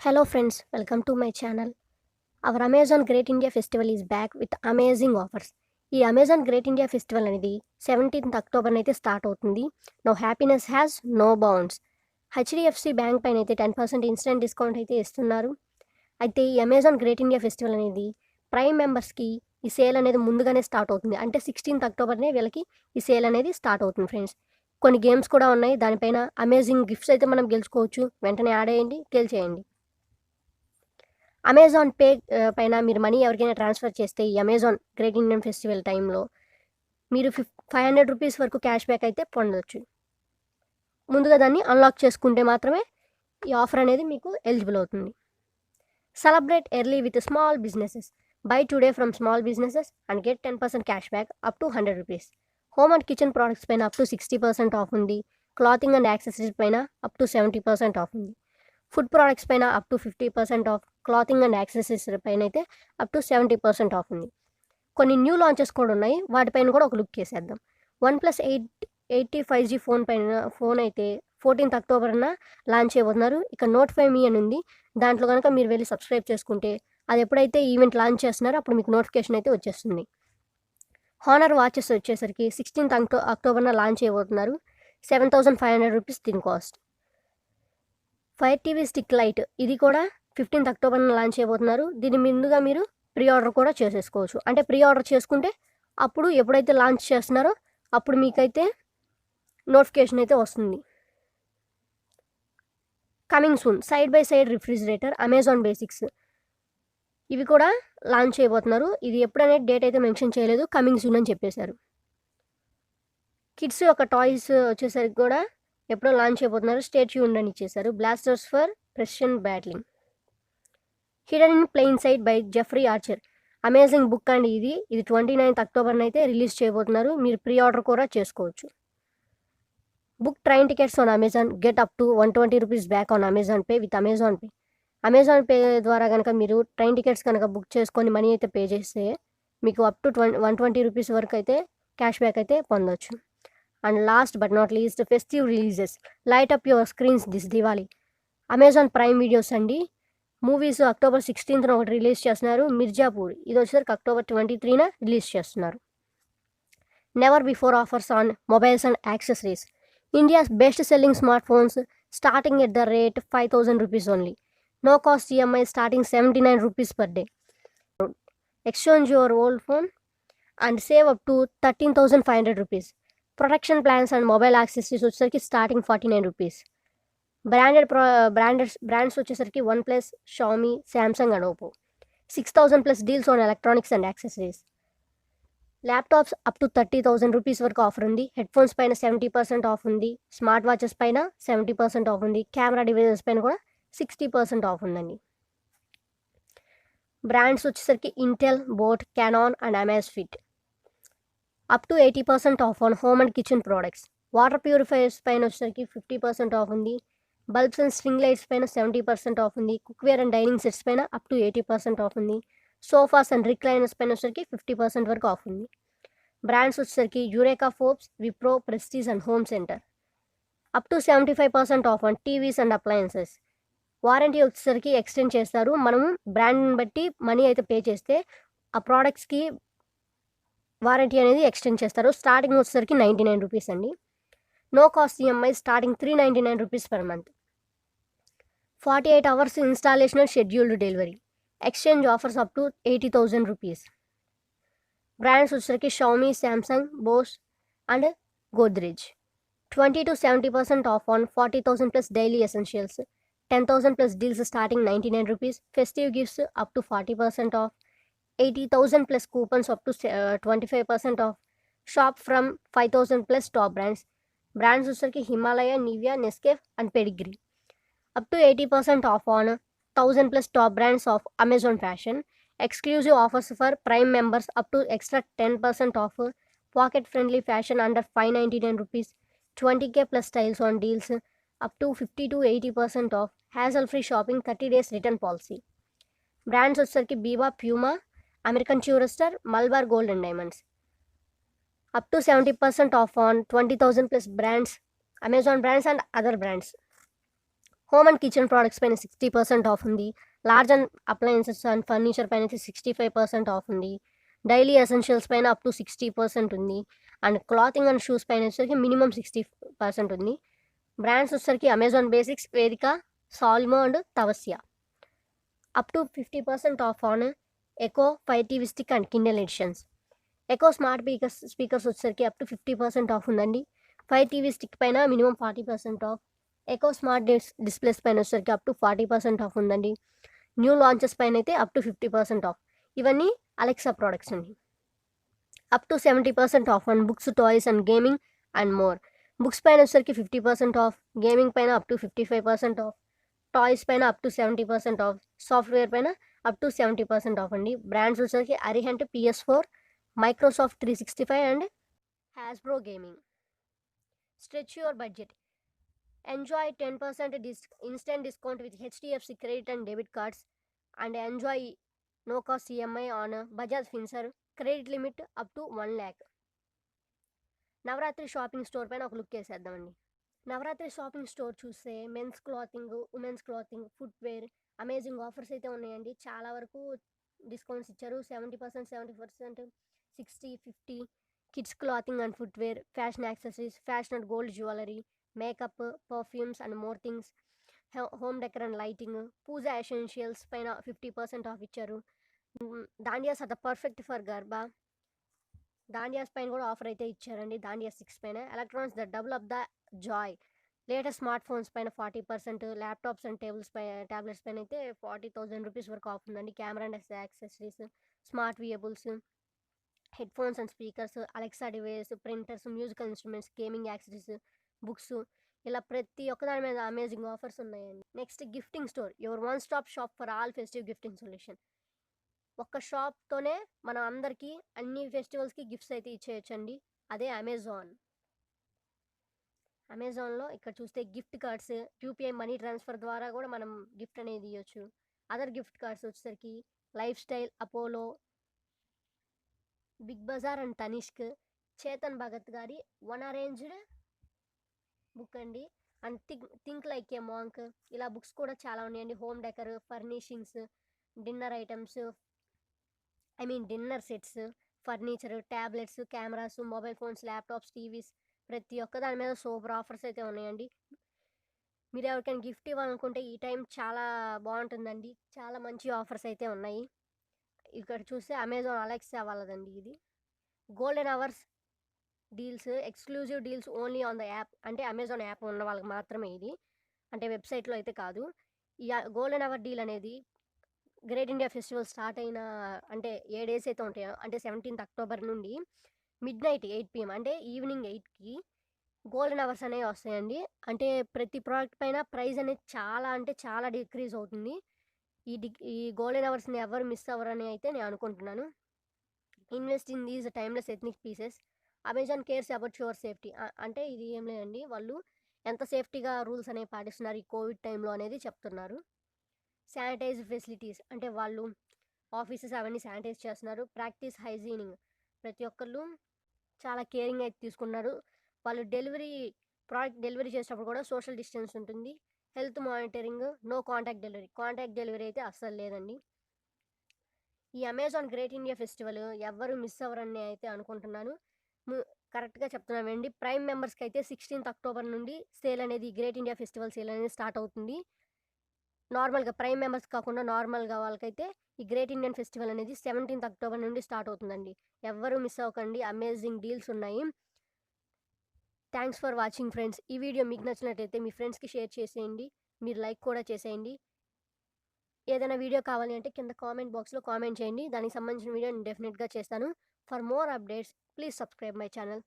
Hello friends, welcome to my channel. Our Amazon Great India Festival is back with amazing offers. ఈ Amazon great India festival అనేది 17th October అయితే start అవుతుంది. No happiness has no bounds. HDFC bank పైన అయితే 10% instant discount అయితే ఇస్తున్నారు. అయితే ఈ అమెజాన్ గ్రేట్ ఇండియా ఫెస్టివల్ అనేది ప్రైమ్ మెంబర్స్కి ఈ సేల్ అనేది ముందుగానే స్టార్ట్ అవుతుంది. అంటే 16th అక్టోబర్నే వీళ్ళకి ఈ సేల్ అనేది స్టార్ట్ అవుతుంది ఫ్రెండ్స్. కొన్ని గేమ్స్ కూడా ఉన్నాయి. దానిపైన అమేజింగ్ గిఫ్ట్స్ అయితే మనం గెలుచుకోవచ్చు. వెంటనే యాడ్ అయ్యండి, గెలిచేయండి. అమెజాన్ పే పైన మీరు మనీ ఎవరికైనా ట్రాన్స్ఫర్ చేస్తే ఈ అమెజాన్ గ్రేట్ ఇండియన్ ఫెస్టివల్ టైంలో మీరు 500 రూపీస్ వరకు క్యాష్ బ్యాక్ అయితే పొందవచ్చు. ముందుగా దాన్ని అన్లాక్ చేసుకుంటే మాత్రమే ఈ ఆఫర్ అనేది మీకు ఎలిజిబుల్ అవుతుంది. Celebrate early with small businesses. By today from small businesses and get 10% cash back up to 100 rupees. Home and kitchen products పైన అప్ టు 60% ఆఫ్ ఉంది. క్లాతింగ్ అండ్ యాక్సెసరీస్ పైన అప్ టు 70% ఆఫ్ ఉంది. Food products పైన up to 50% of. Clothing and accessories పైన అయితే up to 70% off ఉంది. కొన్ని new launches కూడా ఉన్నాయి. వాటిపైన కూడా ఒక లుక్ వేసేద్దాం. OnePlus 880 5G ఫోన్ అయితే 14th అక్టోబర్న లాంచ్ చేయబోతున్నారు. ఇక నోటిఫై మీ అని ఉంది. దాంట్లో కనుక మీరు వెళ్ళి సబ్స్క్రైబ్ చేసుకుంటే అది ఎప్పుడైతే ఈవెంట్ లాంచ్ చేస్తున్నారో అప్పుడు మీకు నోటిఫికేషన్ అయితే వచ్చేస్తుంది. హానర్ వాచెస్ వచ్చేసరికి 16th అక్టోబర్న లాంచ్ చేయబోతున్నారు. 7,500 రూపీస్ దీని cost. Fire TV stick light ఇది కూడా 15th అక్టోబర్న లాంచ్ చేయబోతున్నారు. దీని ముందుగా మీరు ప్రీ ఆర్డర్ కూడా చేసేసుకోవచ్చు. అంటే ప్రీ ఆర్డర్ చేసుకుంటే అప్పుడు ఎప్పుడైతే లాంచ్ చేస్తున్నారో అప్పుడు మీకైతే నోటిఫికేషన్ అయితే వస్తుంది. Coming soon side by side refrigerator Amazon basics ఇవి కూడా లాంచ్ చేయబోతున్నారు. ఇది ఎప్పుడనే డేట్ అయితే మెన్షన్ చేయలేదు, కమింగ్ సూన్ అని చెప్పేశారు. కిడ్స్ యొక్క టాయ్స్ వచ్చేసరికి కూడా ఎప్పుడో లాంచ్ అయిపోతున్నారు. స్టే ట్యూన్డ్ అని ఇచ్చేశారు. Blasters for precision batting. Hidden in plain sight by Jeffrey Archer amazing book అండి. ఇది 29th అక్టోబర్న అయితే రిలీజ్ చేయబోతున్నారు. మీరు ప్రీ ఆర్డర్ కూడా చేసుకోవచ్చు. Book train tickets on Amazon, get up to 120 rupees back on Amazon pay with Amazon pay. Amazon pay ద్వారా కనుక మీరు ట్రైన్ టికెట్స్ కనుక బుక్ చేసుకొని మనీ అయితే పే చేస్తే మీకు అప్ టు 120 రూపీస్ వరకు అయితే క్యాష్ బ్యాక్ అయితే పొందవచ్చు. And last but not least festive releases. Light up your screens this Diwali. Amazon prime videos అండి. మూవీస్ అక్టోబర్ 16th ఒకటి రిలీజ్ చేస్తున్నారు. మిర్జాపూర్ ఇది వచ్చేసరికి అక్టోబర్ 23న రిలీజ్ చేస్తున్నారు. Never before offers on mobiles and accessories. India's best selling smart phones starting at the rate 5,000 rupees only. No cost EMI starting 79 rupees per day. Exchange your old phone and save up to 13,500 rupees. Protection plans and mobile accessories వచ్చేసరికి starting 49 rupees. Brands వచ్చేసరికి OnePlus, Xiaomi, Samsung and Oppo. 6,000 plus deals on electronics and accessories. Laptops up to 30,000 rupees వరకు offer ఉంది. Headphones పైన 70% off ఉంది. Smart watches పైన 70% off ఉంది. Camera devices పైన కూడా 60% ఆఫ్ ఉందండి. బ్రాండ్స్ వచ్చేసరికి Intel, boAt, Canon and Amazfit. Up to 80% off on home and kitchen products. Water purifiers పైన వచ్చేసరికి 50% ఆఫ్ ఉంది. బల్బ్స్ అండ్ స్ట్రింగ్ లైట్స్ పైన 70% ఆఫ్ ఉంది. కుక్వేర్ అండ్ డైనింగ్ సెట్స్ పైన అప్ టు 80% ఆఫ్ ఉంది. సోఫాస్ అండ్ రిక్లైనర్స్ పైన వచ్చేసరికి 50% వరకు ఆఫ్ ఉంది. బ్రాండ్స్ వచ్చేసరికి Eureka Forbes, Wipro, Prestige and home centre. Up to 75% off on TVs and appliances. Warranty వచ్చేసరికి ఎక్స్టెండ్ చేస్తారు. మనము బ్రాండ్ని బట్టి మనీ అయితే పే చేస్తే ఆ ప్రోడక్ట్స్కి వారంటీ అనేది ఎక్స్టెండ్ చేస్తారు. స్టార్టింగ్ వచ్చేసరికి 99 రూపీస్ అండి. No cost EMI starting 399 rupees per month. 48 hours installation and scheduled delivery. Exchange offers up to 80,000 rupees. Brands వచ్చేసరికి Xiaomi, Samsung, Bose and Godrej. 20 to 70% off on 40,000 plus daily essentials. 10,000 plus deals starting 99 rupees. Festive gifts up to 40% of. 80,000 plus coupons up to 25% off. Shop from 5,000 plus top brands. Brands వచ్చేసరికి Himalaya, Nivea, Nescafe and pedigree. Up to 80% off on 1,000 plus top brands of Amazon Fashion. Exclusive offers for Prime members up to extra 10% off. Pocket friendly fashion under 599 rupees. 20k plus styles on deals up to 50 to 80% off. Hassle free shopping, 30 days return policy. Brands వచ్చేసరికి Biba, Puma, American Tourister, Malabar gold and diamonds. Up to 70% off on 20,000 plus brands, Amazon brands and other brands. Home and kitchen products పైన 60% of ఉంది. Large and appliances and furniture పైన అయితే 65% of ఉంది. Daily essentials పైన up to 60% ఉంది. And clothing and shoes పైన వచ్చేసరికి minimum 60% ఉంది. బ్రాండ్స్ వచ్చేసరికి Amazon basics, Vedaka, Solimo and Tavasya. Up to 50% off on Echo 5 TV stick and Kindle editions. Echo smart speakers వచ్చేసరికి అప్ టు 50% ఆఫ్ ఉందండి. 5 TV stick పైన minimum 40% off. Echo smart displays పైన వచ్చేసరికి up to 40% off ఉందండి. New launches పైన అయితే up to 50% off. ఇవన్నీ Alexa products అండి. Up to 70% off on books, toys and gaming and more. Books పైన వచ్చేసరికి 50% ఆఫ్, గేమింగ్ పైన అప్ టు 55% ఆఫ్, టాయ్స్ పైన అప్ టు 70% ఆఫ్, సాఫ్ట్వేర్ పైన అప్ టు 70% ఆఫ్ అండి. బ్రాండ్స్ వచ్చేసరికి Arihant, PS4, Microsoft 365 and Hasbro gaming. Stretch your budget. Enjoy 10% instant discount with HDFC credit and debit cards and enjoy no cost EMI on Bajaj Finserv. Credit limit up to 1 lakh. Navratri shopping store పైన ఒక look వేసేద్దామండి. Navratri shopping store చూస్తే men's clothing, women's clothing, footwear amazing offers అయితే ఉన్నాయండి. చాలా వరకు discounts ఇచ్చారు. 70%, 70%, 60, 50. Kids clothing and footwear, fashion accessories, fashion and gold jewellery, makeup, perfumes and more things, home decor and lighting, puja essentials పైన 50% off ఇచ్చారు. Dandiyas are the perfect for garba. Dandiyas పైన కూడా offer అయితే ఇచ్చారండి. దాండియా 6 పైన. Electronics the double off the joy. Latest smart phones పైన 40%, laptops and tablets పైన అయితే 40,000 రూపీస్ వరకు ఆఫ్ ఉందండి. Camera and accessories, smart wearables, head phones and speakers, Alexa device, printers, musical instruments, gaming accessories, books, ఇలా ప్రతి ఒక్కదాని మీద amazing offers ఉన్నాయండి. Next gifting store, your one stop shop for all festive gifting solution. ఒక్క షాప్తోనే మనం అందరికీ అన్ని ఫెస్టివల్స్కి గిఫ్ట్స్ అయితే ఇచ్చేయచ్చండి. అదే అమెజాన్. అమెజాన్లో ఇక్కడ చూస్తే gift cards, UPI money transfer ద్వారా కూడా మనం గిఫ్ట్ అనేది ఇవ్వచ్చు. అదర్ గిఫ్ట్ కార్డ్స్ వచ్చేసరికి lifestyle, Apollo, Big Bazaar and Tanishq, Chetan Bhagat గారి వన్ అరేంజ్డ్ బుక్ అండి. And think like a monk, ఇలా బుక్స్ కూడా చాలా ఉన్నాయండి. Home decor, furnishings, dinner items, dinner sets, furniture, tablets, cameras, mobile phones, laptops, TVs, ప్రతి ఒక్క దాని మీద సూపర్ ఆఫర్స్ అయితే ఉన్నాయండి. మీరు ఎవరికైనా గిఫ్ట్ ఇవ్వాలనుకుంటే ఈ టైం చాలా బాగుంటుందండి. చాలా మంచి ఆఫర్స్ అయితే ఉన్నాయి. ఇక్కడ చూస్తే అమెజాన్ అలెక్సా వాళ్ళదండి ఇది. Golden hours deals, exclusive deals only on the app. అంటే అమెజాన్ యాప్ ఉన్న వాళ్ళకి మాత్రమే ఇది, అంటే వెబ్సైట్లో అయితే కాదు. ఈ గోల్డెన్ అవర్ డీల్ అనేది గ్రేట్ ఇండియా ఫెస్టివల్ స్టార్ట్ అయిన అంటే ఏ డేస్ అయితే ఉంటాయో, అంటే 17th అక్టోబర్ నుండి midnight 8 PM, అంటే ఈవినింగ్ 8కి గోల్డెన్ అవర్స్ అనేవి వస్తాయండి. అంటే ప్రతి ప్రోడక్ట్ పైన ప్రైస్ అనేది చాలా అంటే చాలా డిక్రీజ్ అవుతుంది. ఈ గోల్డెన్ అవర్స్ని ఎవరు మిస్ అవ్వరని అయితే నేను అనుకుంటున్నాను. Invest in these timeless ethnic pieces. Amazon cares about your safety. అంటే ఇది ఏం లేదండి, వాళ్ళు ఎంత సేఫ్టీగా రూల్స్ అనేవి పాటిస్తున్నారు ఈ కోవిడ్ టైంలో అనేది చెప్తున్నారు. శానిటైజ్ ఫెసిలిటీస్, అంటే వాళ్ళు ఆఫీసెస్ అవన్నీ శానిటైజ్ చేస్తున్నారు. ప్రాక్టీస్ హైజీనింగ్, ప్రతి ఒక్కళ్ళు చాలా కేరింగ్ అయితే తీసుకున్నారు. వాళ్ళు ప్రోడక్ట్ డెలివరీ చేసేటప్పుడు కూడా సోషల్ డిస్టెన్స్ ఉంటుంది. Health monitoring, no contact delivery అయితే అస్సలు లేదండి. ఈ అమెజాన్ గ్రేట్ ఇండియా ఫెస్టివల్ ఎవ్వరు మిస్ అవ్వరని అయితే అనుకుంటున్నాను. కరెక్ట్గా చెప్తున్నామండి. ప్రైమ్ మెంబర్స్కి అయితే 16th అక్టోబర్ నుండి సేల్ అనేది, గ్రేట్ ఇండియా ఫెస్టివల్ సేల్ అనేది స్టార్ట్ అవుతుంది. నార్మల్గా ప్రైమ్ మెంబర్స్ కాకుండా నార్మల్గా వాళ్ళకైతే ఈ గ్రేట్ ఇండియన్ ఫెస్టివల్ అనేది 17th అక్టోబర్ నుండి స్టార్ట్ అవుతుందండి. ఎవ్వరూ మిస్ అవ్వకండి, అమేజింగ్ డీల్స్ ఉన్నాయి. Thanks for watching friends. ఈ వీడియో మీకు నచ్చినట్టయితే మీ ఫ్రెండ్స్కి షేర్ చేసేయండి, మీరు లైక్ కూడా చేసేయండి. ఏదైనా వీడియో కావాలి అంటే కింద కామెంట్ బాక్స్లో కామెంట్ చేయండి, దానికి సంబంధించిన వీడియో నేను డెఫినెట్గా చేస్తాను. For more updates please subscribe my channel.